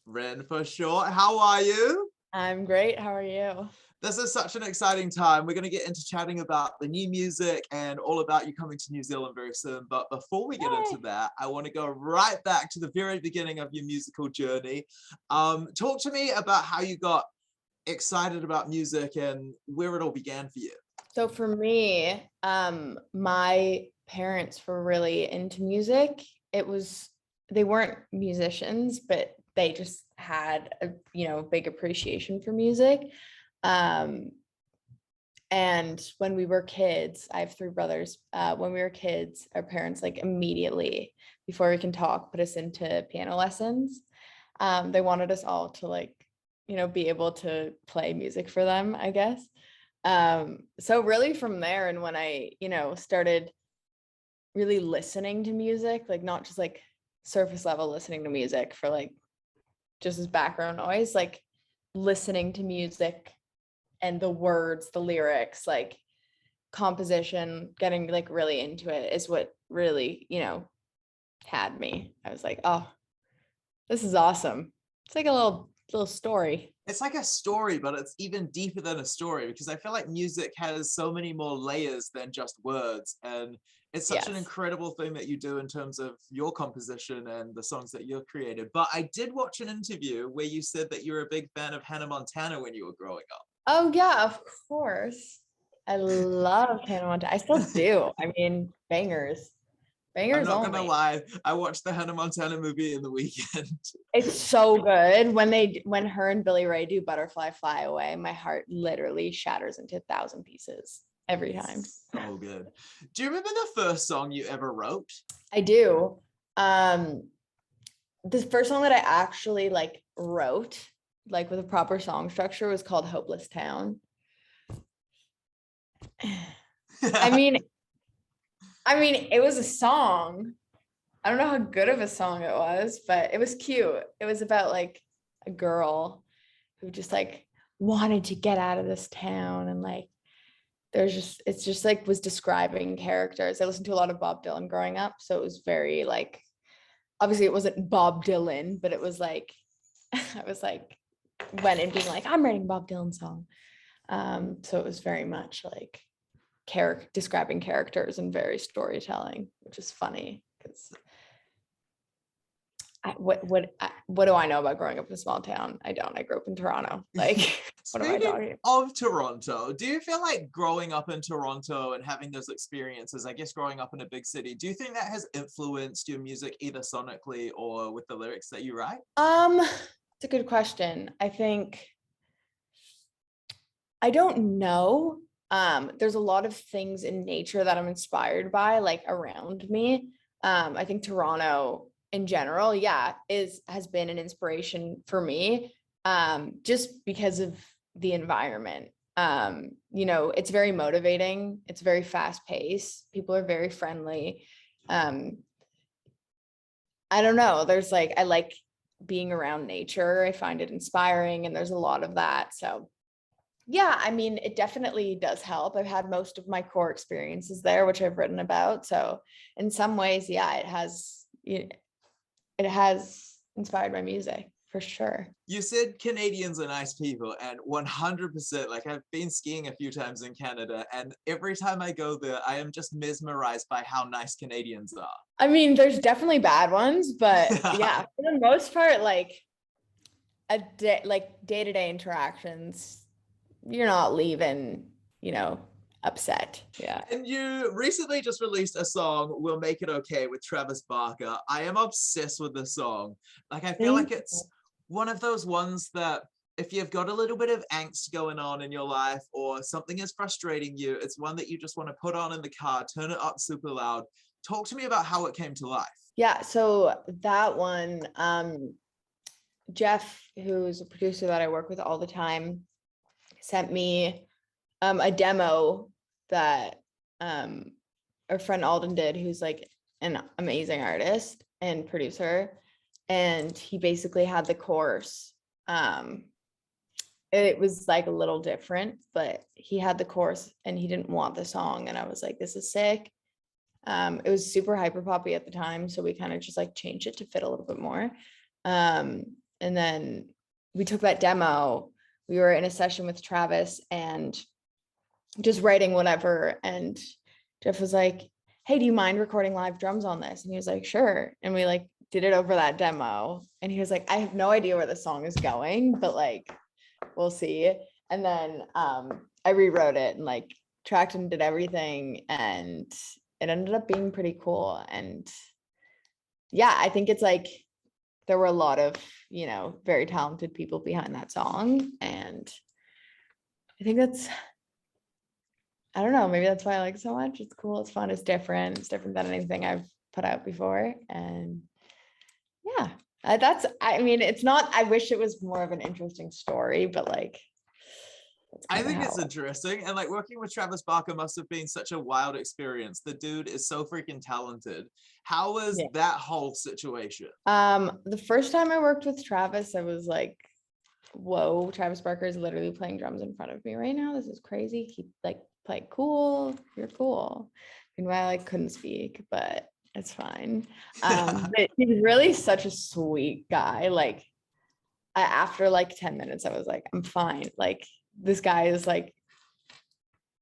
Renforshort, how are you? I'm great. How are you? This is such an exciting time. We're going to get into chatting about the new music and all about you coming to New Zealand very soon. But before we get into Yay. that, I want to go right back to the very beginning of your musical journey. Talk to me about how you got excited about music and where it all began for you. So for me, my parents were really into music. They weren't musicians, but they just had a big appreciation for music. And when we were kids, I have three brothers. When we were kids, our parents immediately, before we can talk, put us into piano lessons. They wanted us all to be able to play music for them, I guess. So really from there, and when I, started really listening to music, not just surface level listening to music for just as background noise, listening to music and the words, the lyrics, composition, getting really into it is what really, had me. I was like, oh, this is awesome. It's like a little story. It's like a story, but it's even deeper than a story because I feel like music has so many more layers than just words. And it's such an incredible thing that you do in terms of your composition and the songs that you've created. But I did watch an interview where you said that you're a big fan of Hannah Montana when you were growing up. Oh yeah, of course. I love Hannah Montana. I still do. I mean, bangers. I'm Bangers not gonna only. lie, I watched the Hannah Montana movie in the weekend. It's so good. When her and Billy Ray do Butterfly Fly Away, my heart literally shatters into 1,000 pieces every time. So good. Do you remember the first song you ever wrote? I do. The first song that I actually wrote, with a proper song structure, was called Hopeless Town. I mean, it was a song. I don't know how good of a song it was, but it was cute. It was about a girl who just wanted to get out of this town, and it's just was describing characters. I listened to a lot of Bob Dylan growing up, so it was very obviously it wasn't Bob Dylan, but it was I was went in being I'm writing Bob Dylan song. So it was very much describing characters and very storytelling, which is funny because what do I know about growing up in a small town? I don't. I grew up in Toronto. What am I talking about? Of Toronto, do you feel like growing up in Toronto and having those experiences, I guess growing up in a big city, do you think that has influenced your music either sonically or with the lyrics that you write? It's a good question. I think I don't know. There's a lot of things in nature that I'm inspired by, around me. I think Toronto in general, has been an inspiration for me, just because of the environment. It's very motivating. It's very fast paced. People are very friendly. I don't know. There's I like being around nature. I find it inspiring, and there's a lot of that. So yeah, I mean, it definitely does help. I've had most of my core experiences there, which I've written about. So in some ways, it has inspired my music for sure. You said Canadians are nice people, and 100%, I've been skiing a few times in Canada, and every time I go there, I am just mesmerized by how nice Canadians are. I mean, there's definitely bad ones, but yeah, for the most part, day-to-day interactions, you're not leaving, upset. Yeah. And you recently just released a song, We'll Make It Okay, with Travis Barker. I am obsessed with this song. I feel like it's one of those ones that if you've got a little bit of angst going on in your life or something is frustrating you, it's one that you just want to put on in the car, turn it up super loud. Talk to me about how it came to life. Yeah, so that one, Jeff, who's a producer that I work with all the time, sent me a demo that our friend Alden did, who's an amazing artist and producer, and he basically had the chorus. It was a little different, but he had the chorus and he didn't want the song, and I was like, this is sick. It was super hyper poppy at the time, so we kind of just changed it to fit a little bit more. And And then we took that demo. We were in a session with Travis and just writing whatever. And Jeff was like, hey, do you mind recording live drums on this? And he was like, sure. And we like did it over that demo. And he was like, I have no idea where the song is going, but like, we'll see. And then I rewrote it and like tracked and did everything. And it ended up being pretty cool. And yeah, I think it's like, there were a lot of, you know, very talented people behind that song. And I think that's, I don't know, maybe that's why I like it so much. It's cool, it's fun, it's different. It's different than anything I've put out before. And yeah, that's, I mean, it's not, I wish it was more of an interesting story, but like, I think it's interesting. And like working with Travis Barker must have been such a wild experience. The dude is so freaking talented. How was that whole situation? The first time I worked with Travis, I was like, whoa, Travis Barker is literally playing drums in front of me right now. This is crazy. He like play cool. You're cool. Meanwhile, I couldn't speak, but it's fine. But he's really such a sweet guy. Like after like 10 minutes, I was like, I'm fine. Like this guy is like,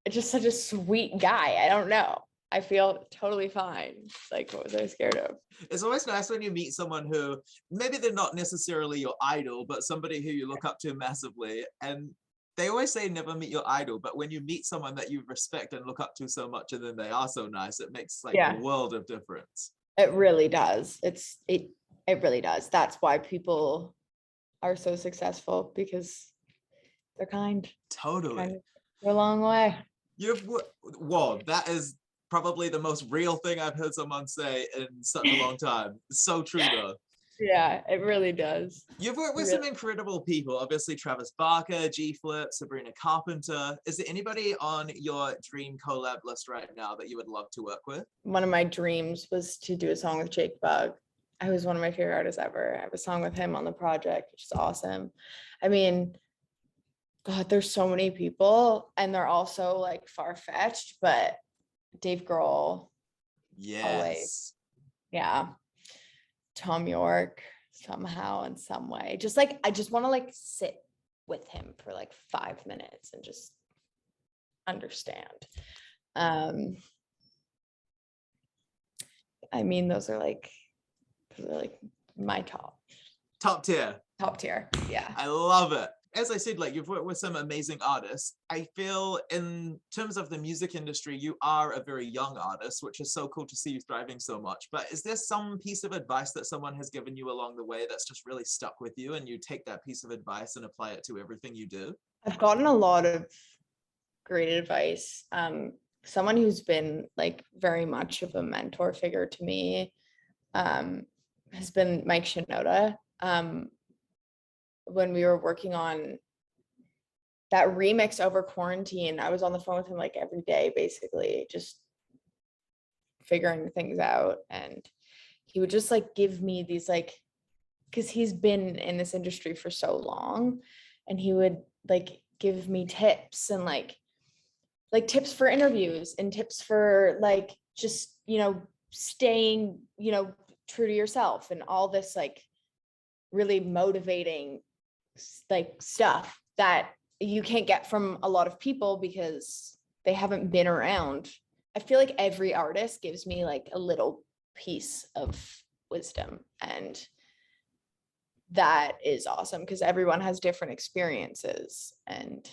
it's just such a sweet guy. I don't know. I feel totally fine. Like, what was I scared of? It's always nice when you meet someone who maybe they're not necessarily your idol, but somebody who you look up to massively. And they always say never meet your idol, but when you meet someone that you respect and look up to so much and then they are so nice, it makes like a world of difference. It really does. It really does. That's why people are so successful, because they're kind. Totally. Kind of a long way. Whoa, that is probably the most real thing I've heard someone say in such a long time. It's so true though. Yeah, it really does. You've worked with some incredible people, obviously Travis Barker, G Flip, Sabrina Carpenter. Is there anybody on your dream collab list right now that you would love to work with? One of my dreams was to do a song with Jake Bugg. I was one of my favorite artists ever. I have a song with him on the project, which is awesome. I mean, God, there's so many people and they're also like far-fetched, but Dave Grohl. Yes. Always. Yeah. Tom York, somehow in some way. Just like, I just want to like sit with him for like 5 minutes and just understand. I mean, those are like my top tier. Yeah. I love it. As I said, like you've worked with some amazing artists. I feel in terms of the music industry, you are a very young artist, which is so cool to see you thriving so much. But is there some piece of advice that someone has given you along the way that's just really stuck with you and you take that piece of advice and apply it to everything you do? I've gotten a lot of great advice. Someone who's been like very much of a mentor figure to me has been Mike Shinoda. When we were working on that remix over quarantine, I was on the phone with him like every day, basically just figuring things out. And he would just like give me these like, because he's been in this industry for so long, and he would like give me tips and like tips for interviews and tips for like just, you know, staying, you know, true to yourself and all this like really motivating like stuff that you can't get from a lot of people because they haven't been around. I feel like every artist gives me like a little piece of wisdom, and that is awesome because everyone has different experiences. And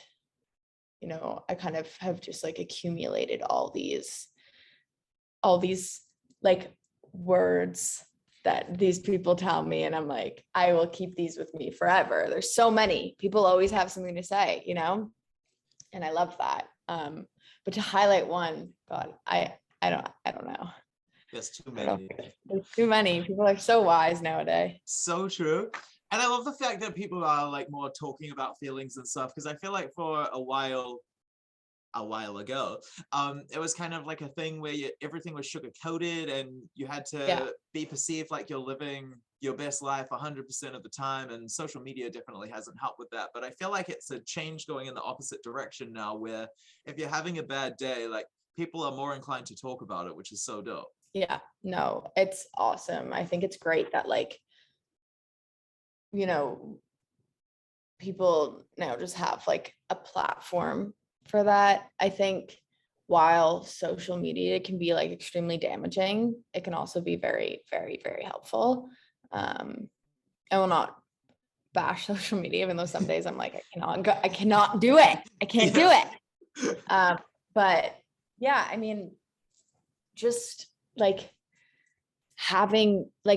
you know, I kind of have just like accumulated all these like words that these people tell me, and I'm like, I will keep these with me forever. There's so many people always have something to say, you know, and I love that. But to highlight one, God, I don't know. There's too many. There's too many. People are so wise nowadays. So true. And I love the fact that people are like more talking about feelings and stuff, because I feel like for a while ago, it was kind of like a thing where everything was sugar coated and you had to be perceived like you're living your best life 100% of the time, and social media definitely hasn't helped with that. But I feel like it's a change going in the opposite direction now, where if you're having a bad day, like people are more inclined to talk about it, which is so dope. Yeah, no, it's awesome. I think it's great that like you know, people now just have like a platform for that. I think while social media can be like extremely damaging, it can also be very, very, very helpful. I will not bash social media, even though some days I'm like, I cannot do it. I can't do it. But yeah, I mean, just like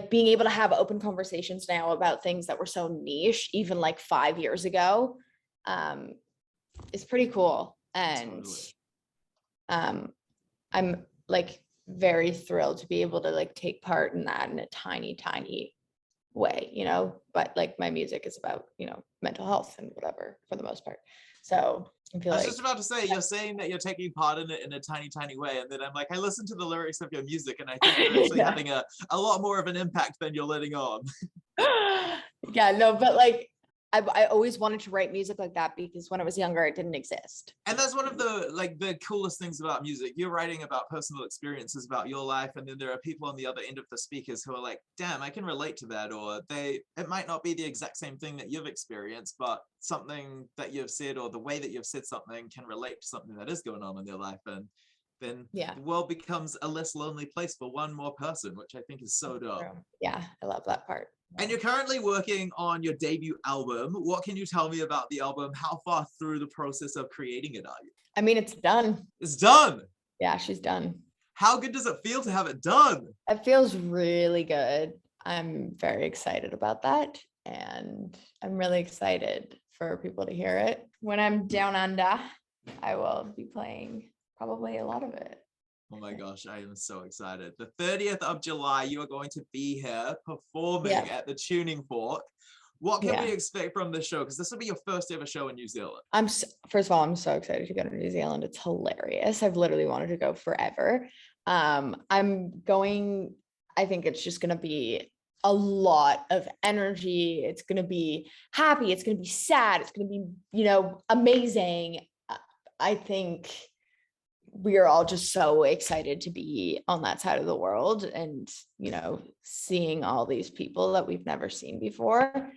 being able to have open conversations now about things that were so niche, even like 5 years ago, is pretty cool. And I'm like very thrilled to be able to like take part in that in a tiny, tiny way, you know, but like my music is about, you know, mental health and whatever for the most part. So I feel I was like just about to say, you're saying that you're taking part in it in a tiny, tiny way. And then I'm like, I listen to the lyrics of your music and I think you're actually yeah. having a lot more of an impact than you're letting on. Yeah, no, but like I always wanted to write music like that because when I was younger, it didn't exist. And that's one of the coolest things about music. You're writing about personal experiences about your life, and then there are people on the other end of the speakers who are like, damn, I can relate to that. Or it might not be the exact same thing that you've experienced, but something that you've said or the way that you've said something can relate to something that is going on in their life. And then the world becomes a less lonely place for one more person, which I think is so dope. Yeah, I love that part. And you're currently working on your debut album. What can you tell me about the album? How far through the process of creating it are you? I mean, it's done. It's done. Yeah, she's done. How good does it feel to have it done? It feels really good. I'm very excited about that. And I'm really excited for people to hear it. When I'm down under, I will be playing probably a lot of it. Oh my gosh, I am so excited. The 30th of July, you are going to be here performing at the Tuning Fork. What can we expect from this show? Because this will be your first ever show in New Zealand. First of all, I'm so excited to go to New Zealand. It's hilarious. I've literally wanted to go forever. I'm going, I think it's just going to be a lot of energy. It's going to be happy. It's going to be sad. It's going to be, you know, amazing. I think we are all just so excited to be on that side of the world and, you know, seeing all these people that we've never seen before,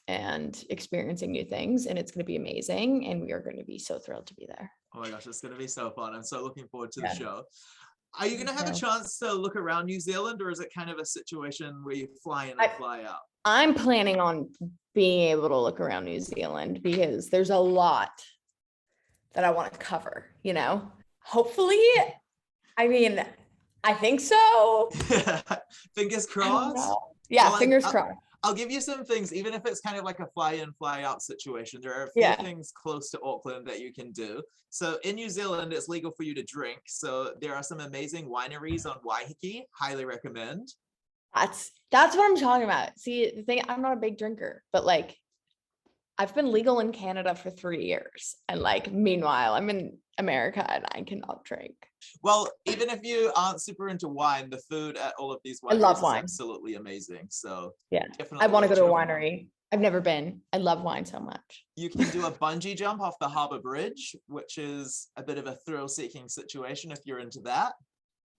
and experiencing new things. And it's going to be amazing. And we are going to be so thrilled to be there. Oh my gosh, it's going to be so fun. I'm so looking forward to the show. Are you going to have a chance to look around New Zealand, or is it kind of a situation where you fly in and fly out? I'm planning on being able to look around New Zealand because there's a lot that I want to cover, you know, hopefully. I mean, I think so. Fingers crossed. Yeah, well, fingers crossed. I'll give you some things, even if it's kind of like a fly in, fly out situation. There are a few things close to Auckland that you can do. So in New Zealand, it's legal for you to drink. So there are some amazing wineries on Waiheke. Highly recommend. That's what I'm talking about. See, the thing, I'm not a big drinker, but like, I've been legal in Canada for 3 years. And like, meanwhile, I'm in America and I cannot drink. Well, even if you aren't super into wine, the food at all of these wineries I love wine. is absolutely amazing. So yeah, I want to go to a winery. I've never been. I love wine so much. You can do a bungee jump off the Harbour Bridge, which is a bit of a thrill-seeking situation if you're into that.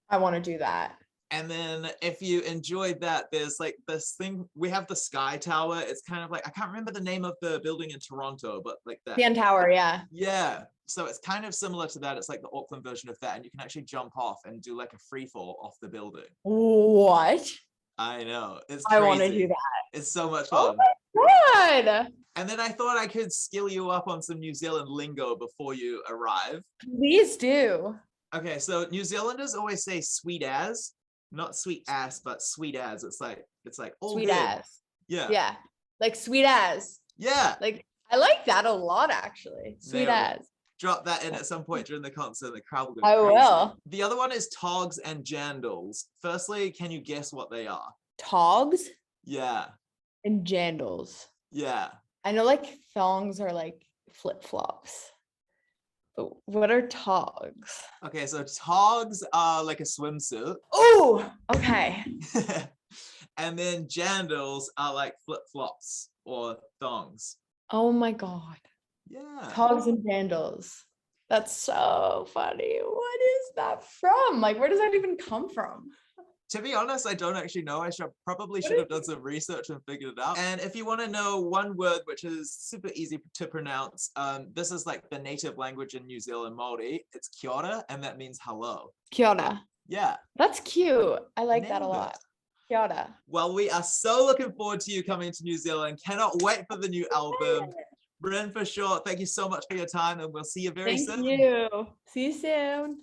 I want to do that. And then if you enjoyed that, there's like this thing, we have the Sky Tower. It's kind of like, I can't remember the name of the building in Toronto, but like that. CN Tower, yeah. Yeah. So it's kind of similar to that. It's like the Auckland version of that. And you can actually jump off and do like a free fall off the building. What? I know. It's crazy. I want to do that. It's so much fun. Oh my God. And then I thought I could skill you up on some New Zealand lingo before you arrive. Please do. Okay, so New Zealanders always say sweet as. Not sweet ass, but sweet as. It's like oh, sweet good. as. Yeah. Yeah. Like sweet as. Yeah. Like I like that a lot actually. Sweet as. Drop that in at some point during the concert. The crowd will go crazy. I will. The other one is togs and jandles. Firstly, can you guess what they are? Togs? Yeah. And jandles. Yeah. I know like thongs are like flip-flops. But what are togs? Okay, so togs are like a swimsuit. Oh, okay. And then jandles are like flip-flops or thongs. Oh my God. Yeah. Togs and jandles. That's so funny. What is that from? Like, where does that even come from? To be honest, I don't actually know. I probably What should have is done some research and figured it out. And if you want to know one word which is super easy to pronounce, this is like the native language in New Zealand Māori. It's kiara, and that means hello. Kiara? Yeah. That's cute. I like that a Nailed it. lot. Kiara. Well, we are so looking forward to you coming to New Zealand. Cannot wait for the new album. Renforshort, thank you so much for your time, and we'll see you very soon. Thank you. See you soon.